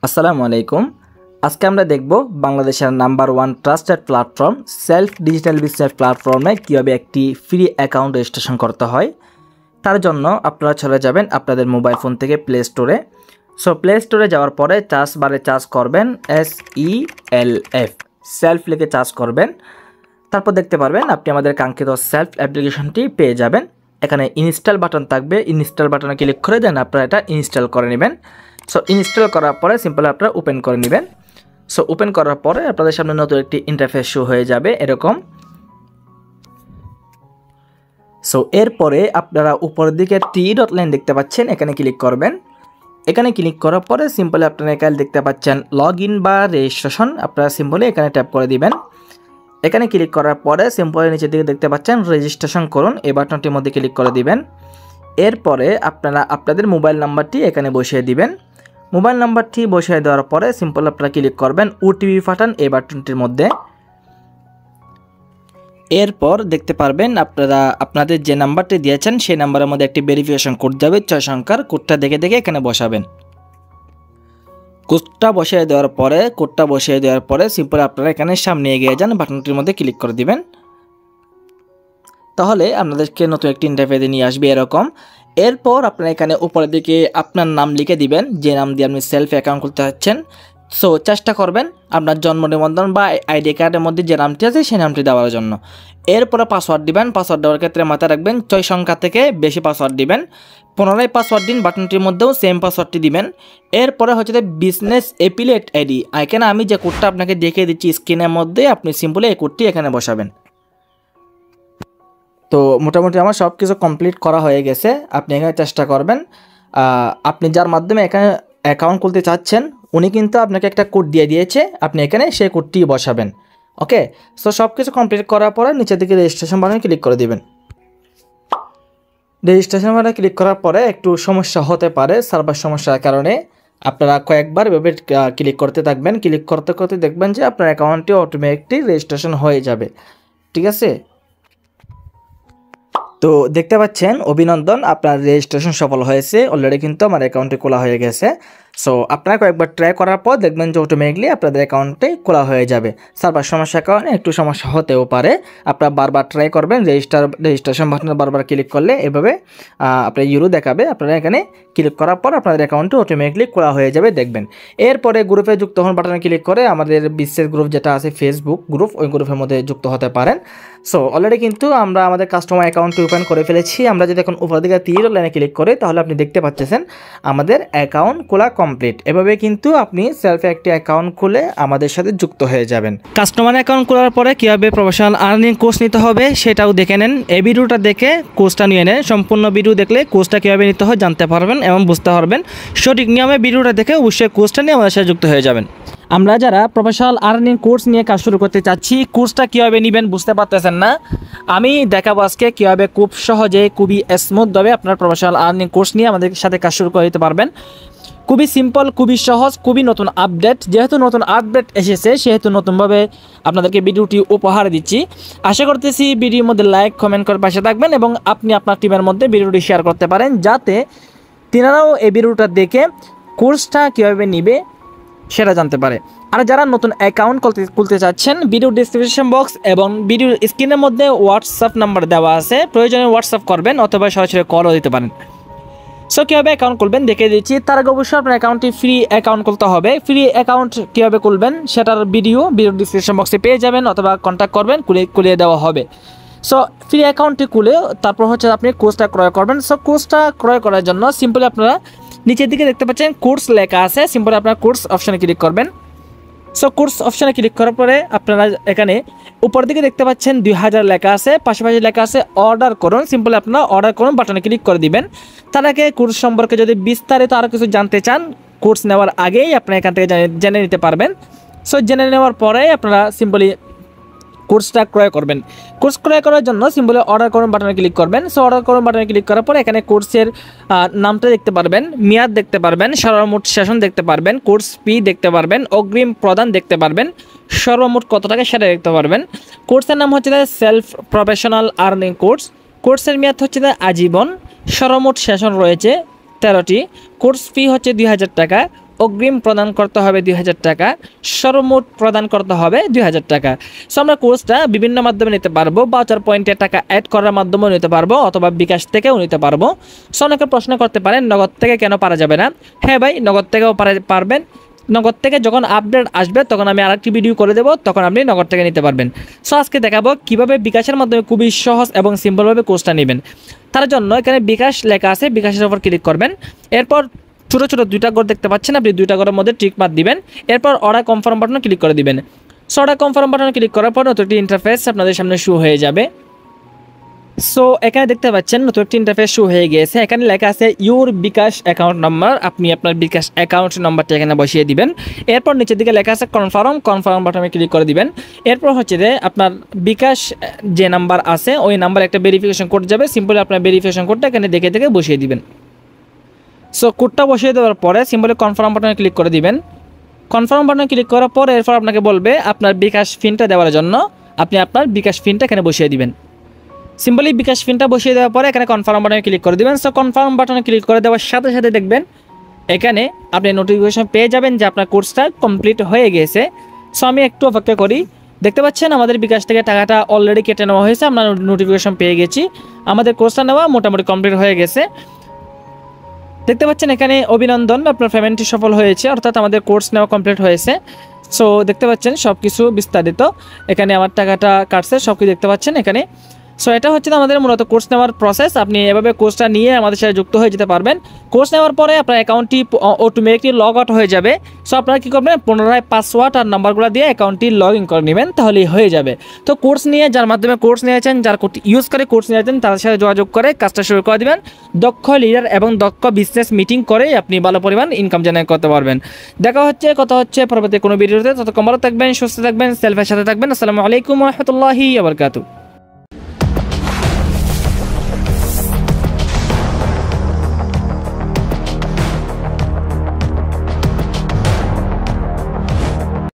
আসসালামু আলাইকুম। আজকে আমরা দেখব বাংলাদেশের number 1 trusted platform self digital business প্ল্যাটফর্মে কিভাবে একটি ফ্রি অ্যাকাউন্ট রেজিস্ট্রেশন করতে হয়। তার জন্য আপনারা চলে যাবেন আপনাদের মোবাইল ফোন থেকে প্লে স্টোরে। সো প্লে স্টোরে যাওয়ার পরে চার্জ বারে চার্জ করবেন SELF সেলফ লিখে চার্জ করবেন। তারপর দেখতে পারবেন আপনি আমাদের কাঙ্ক্ষিত সেলফ অ্যাপ্লিকেশনটি পেয়ে যাবেন। এখানে ইনস্টল বাটন থাকবে, ইনস্টল বাটনে ক্লিক করে দেন আপনারা এটা ইনস্টল করে নেবেন। সো ইনস্টল করার পরে সিম্পল আপনারা ওপেন করে নেবেন। সো ওপেন করার পরে আপনাদের সামনে নতুন একটি ইন্টারফেস শো হয়ে যাবে এরকম। সো এরপরে আপনারা উপরের দিকে 3 ডট লাইন দেখতে পাচ্ছেন, এখানে ক্লিক করবেন। এখানে ক্লিক করার পরে সিম্পলি আপনারা এখানে দেখতে পাচ্ছেন লগ ইন বা রেজিস্ট্রেশন, আপনারা সিম্পলি এখানে ট্যাপ করে দিবেন। এখানে ক্লিক করার পরে সিম্পলি নিচের দিকে দেখতে পাচ্ছেন রেজিস্ট্রেশন করুন, এই বাটনটির মধ্যে ক্লিক করে দিবেন। এরপরে আপনারা আপনাদের মোবাইল নাম্বারটি এখানে বসিয়ে দিবেন। মোবাইল নাম্বারটি বসিয়ে দেওয়ার পরে সিম্পল আপনারা ক্লিক করবেন ওটিপি পাঠান এই বাটনটির মধ্যে। এরপর দেখতে পারবেন আপনারা আপনাদের যে নাম্বারটি দিয়েছেন সেই নাম্বারের মধ্যে একটি ভেরিফিকেশন কোড যাবে 6 সংখ্যার। কোডটা দেখে দেখে এখানে বসাবেন। কোডটা বসিয়ে দেওয়ার পরে সিম্পল আপনারা এখানে সামনে এগিয়ে যান, বাটনটির মধ্যে ক্লিক করে দিবেন। তাহলে আপনাদেরকে নতুন একটি ইন্টারফেসে নিয়ে আসবে এরকম। এরপর আপনারা এখানে উপরের দিকে আপনার নাম লিখে দিবেন, যে নাম দিয়ে আপনি সেলফ অ্যাকাউন্ট খুলতে চাচ্ছেন। সো চেষ্টা করবেন আপনার জন্ম নিবন্ধন বা আইডি কার্ডের মধ্যে যে নামটি আছে সেই নামটি দেওয়ার জন্য। এরপরে পাসওয়ার্ড দিবেন। পাসওয়ার্ড দেওয়ার ক্ষেত্রে মাথায় রাখবেন 6 সংখ্যা থেকে বেশি পাসওয়ার্ড দিবেন। পুনরায় পাসওয়ার্ড দিন, বাটনটির মধ্যেও সেম পাসওয়ার্ডটি দিবেন। এরপরে হচ্ছে বিজনেস অ্যাফিলিয়েট আইডি, এখানে আমি যে কোডটা আপনাকে দেখিয়ে দিচ্ছি স্ক্রিনের মধ্যে, আপনি সিম্পলি এই কোডটি এখানে বসাবেন। তো মোটামুটি আমার সব কিছু কমপ্লিট করা হয়ে গেছে। আপনি এখানে চেষ্টা করবেন আপনি যার মাধ্যমে এখানে অ্যাকাউন্ট খুলতে চাচ্ছেন উনি কিন্তু আপনাকে একটা কোড দিয়ে দিয়েছে, আপনি এখানে সেই কোডটি বসাবেন। ওকে, সো সব কিছু কমপ্লিট করার পরে নিচের দিকে রেজিস্ট্রেশন বাটনে ক্লিক করে দিবেন। রেজিস্ট্রেশন বাটনে ক্লিক করার পরে একটু সমস্যা হতে পারে, সার্ভার সমস্যার কারণে আপনারা কয়েকবার এভাবে ক্লিক করতে থাকবেন। ক্লিক করতে করতে দেখবেন যে আপনার অ্যাকাউন্টটি অটোমেটিক রেজিস্ট্রেশন হয়ে যাবে। ঠিক আছে, তো দেখতে পাচ্ছেন অভিনন্দন, আপনার রেজিস্ট্রেশন সফল হয়েছে। অলরেডি কিন্তু আমার অ্যাকাউন্টটি খোলা হয়ে গেছে। সো আপনারা কয়েকবার ট্রাই করার পর দেখবেন যে অটোমেটিকলি আপনাদের অ্যাকাউন্টটি খোলা হয়ে যাবে। সার্ভার সমস্যার কারণে একটু সমস্যা হতেও পারে, আপনারা বারবার ট্রাই করবেন। রেজিস্ট্রেশন বাটনে বারবার ক্লিক করলে এভাবে আপনার ইউরো দেখাবে। আপনারা এখানে ক্লিক করার পর আপনাদের অ্যাকাউন্টটি অটোমেটিকলি খোলা হয়ে যাবে দেখবেন। এরপরে গ্রুপে যুক্ত হন বাটনে ক্লিক করে আমাদের বিশ্বের গ্রুপ যেটা আছে ফেসবুক গ্রুপ, ওই গ্রুপের মধ্যে যুক্ত হতে পারেন। সো অলরেডি কিন্তু আমরা আমাদের কাস্টমার অ্যাকাউন্টটি ওপেন করে ফেলেছি। আমরা যদি এখন উপর দিকে 3 লাইনে ক্লিক করি তাহলে আপনি দেখতে পাচ্ছেন আমাদের অ্যাকাউন্ট খোলা কমপ্লিট। এভাবে কিন্তু আপনি সেলফে একটি অ্যাকাউন্ট খুলে আমাদের সাথে যুক্ত হয়ে যাবেন। কাস্টমার অ্যাকাউন্ট খোলার পরে কীভাবে প্রফেশনাল আর্নিং কোর্স নিতে হবে সেটাও দেখে নেন। এই ভিডিওটা দেখে কোর্সটা নিয়ে নেন। সম্পূর্ণ ভিডিও দেখলে কোর্সটা কীভাবে নিতে হয় জানতে পারবেন এবং বুঝতে পারবেন। সঠিক নিয়মে ভিডিওটা দেখে অবশ্যই কোর্সটা নিয়ে আমাদের সাথে যুক্ত হয়ে যাবেন। আমরা যারা প্রফেশনাল আর্নিং কোর্স নিয়ে কাজ শুরু করতে চাচ্ছি, কোর্সটা কীভাবে নেবেন বুঝতে পারতেছেন না, আমি দেখাবো আজকে কীভাবে খুব সহজে খুবই স্মুথভাবে আপনার প্রফেশনাল আর্নিং কোর্স নিয়ে আমাদের সাথে কাজ শুরু করে দিতে পারবেন। খুবই সিম্পল, খুবই সহজ, খুবই নতুন আপডেট। যেহেতু নতুন আপডেট এসেছে সেহেতু নতুনভাবে আপনাদেরকে ভিডিওটি উপহার দিচ্ছি। আশা করতেছি ভিডিওর মধ্যে লাইক কমেন্ট করে পাশে থাকবেন এবং আপনি আপনার টিমের মধ্যে ভিডিওটি শেয়ার করতে পারেন যাতে তিনারাও এই ভিডিওটা দেখে কোর্সটা কীভাবে নিবে সেটা জানতে পারে। আর যারা নতুন অ্যাকাউন্ট খুলতে চাচ্ছেন, ভিডিও ডিসক্রিপশন বক্স এবং ভিডিও স্ক্রিনের মধ্যে হোয়াটসঅ্যাপ নাম্বার দেওয়া আছে, প্রয়োজনে হোয়াটসঅ্যাপ করবেন অথবা সরাসরি কলও দিতে পারেন। সো কীভাবে অ্যাকাউন্ট খুলবেন দেখে দিচ্ছি। তার আগে অবশ্যই আপনার অ্যাকাউন্টটি ফ্রি অ্যাকাউন্ট খুলতে হবে। ফ্রি অ্যাকাউন্ট কীভাবে খুলবেন সেটার ভিডিও ডিসক্রিপশন বক্সে পেয়ে যাবেন অথবা কন্ট্যাক্ট করবেন, খুলিয়ে দেওয়া হবে। সো ফ্রি অ্যাকাউন্টটি খুলে তারপর হচ্ছে আপনি কোর্সটা ক্রয় করবেন। সো কোর্সটা ক্রয় করার জন্য সিম্পলি আপনারা নিচের দিকে দেখতে পাচ্ছেন কোর্স লেখা আছে, সিম্পলি আপনারা কোর্স অপশানে ক্লিক করবেন। সো কোর্স অপশানে ক্লিক করার পরে আপনারা এখানে উপর দিকে দেখতে পাচ্ছেন 2000 লেখা আছে, পাশাপাশি লেখা আছে অর্ডার করুন। সিম্পলি আপনারা অর্ডার করুন বাটনে ক্লিক করে দিবেন। তার আগে কোর্স সম্পর্কে যদি বিস্তারিত আরও কিছু জানতে চান, কোর্স নেওয়ার আগেই আপনারা এখান থেকে জেনে নিতে পারবেন। সো জেনে নেওয়ার পরে আপনারা সিম্পলি কোর্সটা ক্রয় করবেন। কোর্স ক্রয় করার জন্য সিম্পলি অর্ডার করুন বাটনে ক্লিক করবেন। সো অর্ডার করুন বাটনে ক্লিক করার পর এখানে কোর্সের নামটা দেখতে পারবেন, মেয়াদ দেখতে পারবেন, সর্বমোট সেশন দেখতে পারবেন, কোর্স ফি দেখতে পারবেন, অগ্রিম প্রদান দেখতে পারবেন, সর্বমোট কত টাকা সেটা দেখতে পারবেন। কোর্সের নাম হচ্ছে সেলফ প্রফেশনাল আর্নিং কোর্স। কোর্সের মেয়াদ হচ্ছে আজীবন। সর্বমোট সেশন রয়েছে 13টি। কোর্স ফি হচ্ছে 2000 টাকা, অগ্রিম প্রদান করতে হবে 2000 টাকা, সর্বমোট প্রদান করতে হবে 2000 টাকা। সো আমরা কোর্সটা বিভিন্ন মাধ্যমে নিতে পারবো, ভাউচার পয়েন্টে টাকা অ্যাড করার মাধ্যমেও নিতে পারবো অথবা বিকাশ থেকেও নিতে পারবো। সো অনেকে প্রশ্ন করতে পারেন নগদ থেকে কেন পারা যাবে না? হ্যাঁ ভাই, নগদ থেকেও পারবেন। নগদ থেকে যখন আপডেট আসবে তখন আমি আরেকটি ভিডিও করে দেবো, তখন আপনি নগদ থেকে নিতে পারবেন। সো আজকে দেখাবো কীভাবে বিকাশের মাধ্যমে খুবই সহজ এবং সিম্পলভাবে কোর্সটা নেবেন। তার জন্য এখানে বিকাশ লেখা আছে, বিকাশের উপর ক্লিক করবেন। এরপর ছোটো ছোটো দুইটা ঘর দেখতে পাচ্ছেন, আপনি দুইটা ঘরের মধ্যে টিক মার্ক দিবেন। এরপর অর্ডার কনফার্ম বাটনে ক্লিক করে দিবেন। সো অর্ডার কনফার্ম বাটনে ক্লিক করার পর নতুন একটি ইন্টারফেস আপনাদের সামনে শো হয়ে যাবে। সো এখানে দেখতে পাচ্ছেন নতুন একটি ইন্টারফেস শো হয়ে গিয়েছে। এখানে লেখা আছে ইউর বিকাশ অ্যাকাউন্ট নাম্বার। আপনি আপনার বিকাশ অ্যাকাউন্ট নাম্বারটা এখানে বসিয়ে দিবেন। এরপর নিচের দিকে লেখা আছে কনফার্ম বাটনে ক্লিক করে দিবেন। এরপর হচ্ছে যে আপনার বিকাশ যে নাম্বার আছে ওই নাম্বার একটা ভেরিফিকেশন কোড যাবে, সিম্পলি আপনার ভেরিফিকেশন কোডটা এখানে দেখে দেখে বসিয়ে দিবেন। সো কোডটা বসিয়ে দেওয়ার পরে সিম্পলি কনফার্ম বাটনে ক্লিক করে দিবেন। কনফার্ম বাটনে ক্লিক করার পর এরপর আপনাকে বলবে আপনার বিকাশ ফিনটা দেওয়ার জন্য আপনি আপনার বিকাশ ফিনটা এখানে বসিয়ে দিবেন। সিম্পলি বিকাশ ফিনটা বসিয়ে দেওয়ার পরে এখানে কনফার্ম বাটনে ক্লিক করে দেবেন। সো কনফার্ম বাটনে ক্লিক করে দেওয়ার সাথে সাথে দেখবেন এখানে আপনি নোটিফিকেশন পেয়ে যাবেন যে আপনার কোর্সটা কমপ্লিট হয়ে গেছে। সো আমি একটু অপেক্ষা করি। দেখতে পাচ্ছেন আমাদের বিকাশ থেকে টাকাটা অলরেডি কেটে নেওয়া হয়েছে, আমরা নোটিফিকেশন পেয়ে গেছি। আমাদের কোর্সটা নেওয়া মোটামুটি কমপ্লিট হয়ে গেছে। দেখতে পাচ্ছেন এখানে অভিনন্দন, আপনার পেমেন্টটি সফল হয়েছে, অর্থাৎ আমাদের কোর্স নেওয়া কমপ্লিট হয়েছে। সো দেখতে পাচ্ছেন সব কিছু বিস্তারিত এখানে আমার টাকাটা কাটছে, সব কিছু দেখতে পাচ্ছেন এখানে। সো এটা হচ্ছে আমাদের মূলত কোর্স নেওয়ার প্রসেস। আপনি এভাবে কোর্সটা নিয়ে আমাদের সাথে যুক্ত হয়ে যেতে পারবেন। কোর্স নেওয়ার পরে আপনার অ্যাকাউন্টটি অটোমেটিকলি লগ আউট হয়ে যাবে। সো আপনারা কী করবেন, পুনরায় পাসওয়ার্ড আর নাম্বারগুলো দিয়ে অ্যাকাউন্টটি লগ ইন করে নেবেন, তাহলেই হয়ে যাবে। তো কোর্স নিয়ে যার মাধ্যমে কোর্স নিয়েছেন, যার ইউজ করে কোর্স নিয়েছেন তাদের সাথে যোগাযোগ করে কাজটা শুরু করে দেবেন। দক্ষ লিডার এবং দক্ষ বিজনেস মিটিং করে আপনি ভালো পরিমাণ ইনকাম জেনারেট করতে পারবেন। কথা হচ্ছে পরবর্তী কোনো ভিডিওতে। ততক্ষণ ভালো থাকবেন, সুস্থ থাকবেন, সেলফের সাথে থাকবেন। আসসালামু আলাইকুম ওয়া রাহমাতুল্লাহি ওয়া বারাকাতুহু।